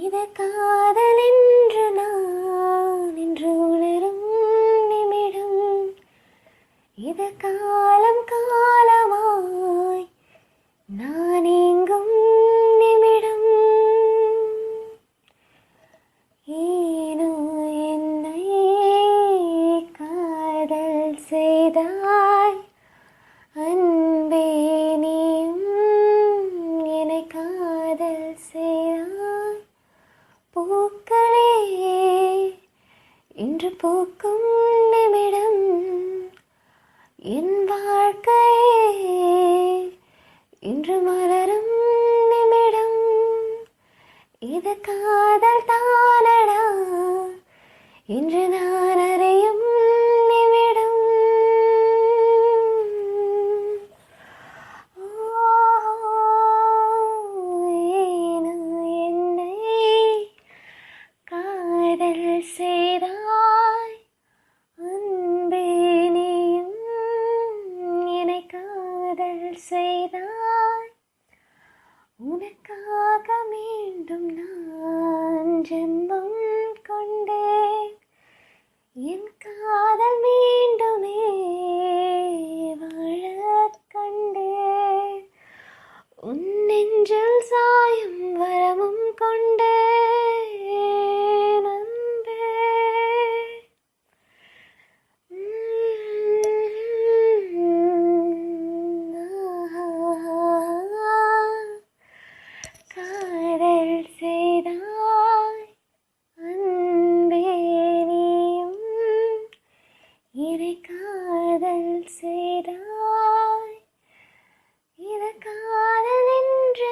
இது காதல் என்று நான் என்று உணரும் நிமிடம், இது காலம் காலமாய் நான் எங்கும் நிமிடம். ஏனோ என்னை காதல் செய்தாய் அன்பே, நீயும் என்னை காதல் செய்தாய். பூக்களே இன்று பூக்கும் நிமிடம், என் வாழ்க்கையே இன்று மலரும் நிமிடம். இது காதல் தானடா இன்று நான் அறியும் நிமிடம். ஏனோ என்னை காதல் செய்தாய் அன்பே, நீயும் என்னை காதல் செய்தாய். உனக்காக மீண்டும் நான் ஜென்மம் கொண்டேன், என் காதல் மீண்டுமே வாழக் கண்டேன். உன் நெஞ்சில் சாயும் வரமும் கொண்டேன் அன்பே. காதல் செய்தாய் அன்பே, நீயும் என்னை காதல் செய்தாய். இது காதல் என்று